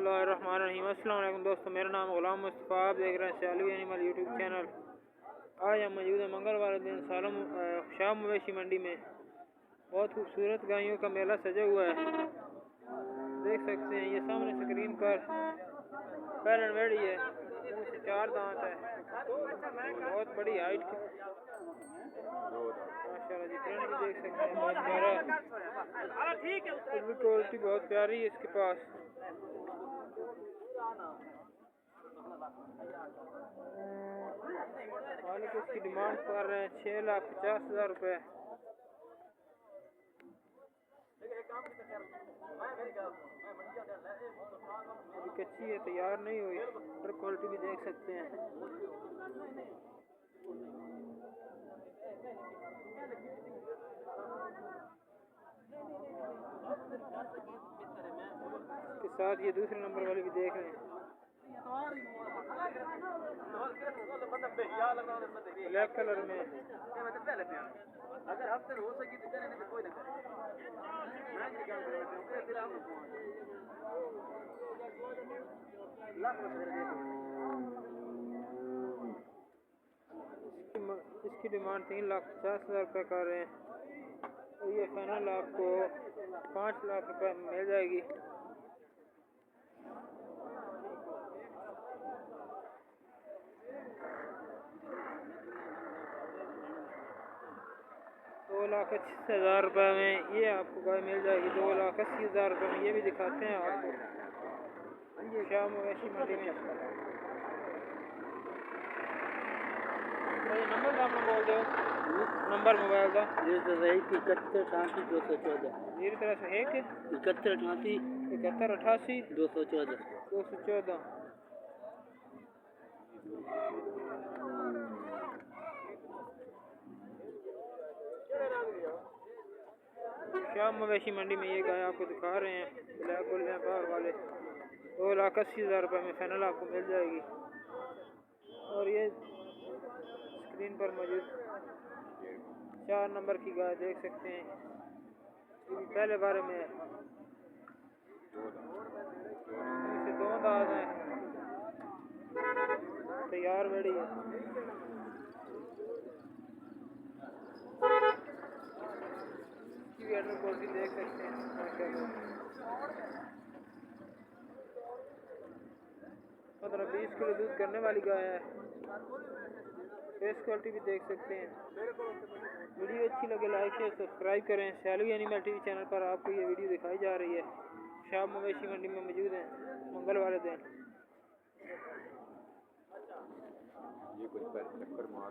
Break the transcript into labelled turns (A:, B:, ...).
A: बिस्मिल्लाहिर्रहमानिर्रहीम। अस्सलाम वालेकुम दोस्तों, मेरा नाम गुलाम मुस्तफ़ा, आप देख रहे हैं शालवी एनिमल यूट्यूब चैनल। आज हम मौजूद हैं मंगलवार दिन सालम शाह मवेशी मंडी में। बहुत खूबसूरत गायों का मेला सजा हुआ है, देख सकते हैं। ये सामने स्क्रीन पर पैरन वेड़ी है, मुँह से 4 दांत है, बहुत बड़ी हाइट माशाल्लाह जी। फ्रेंड भी देख सकते हैं, बहुत प्यारा, क्वालिटी बहुत प्यारी है इसके पास। मालिक इसकी डिमांड कर रहे हैं 6,50,000 रुपये। अभी कच्ची है, तैयार नहीं हुई। और क्वालिटी भी देख सकते हैं। इसके साथ ये दूसरे नंबर वाले भी देख रहे हैं, ब्लैक कलर में। अगर हफ्ते हो सके तो करे, नहीं तो कोई ना करे। इसकी डिमांड 3,50,000 रुपये कर रहे हैं, और ये फाइनल आपको 5 लाख रुपये में मिल जाएगी। ₹2,80,000 रुपये में ये आपको गाय मिल जाएगी। 2,80,000 रुपये में ये भी दिखाते हैं आपको शाह मवेशी मंडी में। नंबर का आपने बोल दो, नंबर मोबाइल का
B: 7188 214
A: 7188
B: 214।
A: शाह मवेशी मंडी में ये गाय आपको दिखा रहे हैं, ब्लैक गोल्डन पावर वाले। 2,80,000 रुपये में फाइनल आपको मिल जाएगी। और ये स्क्रीन पर मौजूद 4 नंबर की गाय देख सकते हैं, ये भी पहले बारे में है। इसे 2 दांत हैं, तैयार बेड़ी है। क्वालिटी देख सकते हैं, 15-20 किलो दूध करने वाली गाय है। फेस क्वालिटी भी देख सकते हैं। वीडियो अच्छी लगे लाइक शेयर सब्सक्राइब करें। शालवी एनिमल टीवी चैनल पर आपको ये वीडियो दिखाई जा रही है। शाह मवेशी मंडी में मौजूद हैं मंगलवार दिन।
B: ये कुछ चक्कर मार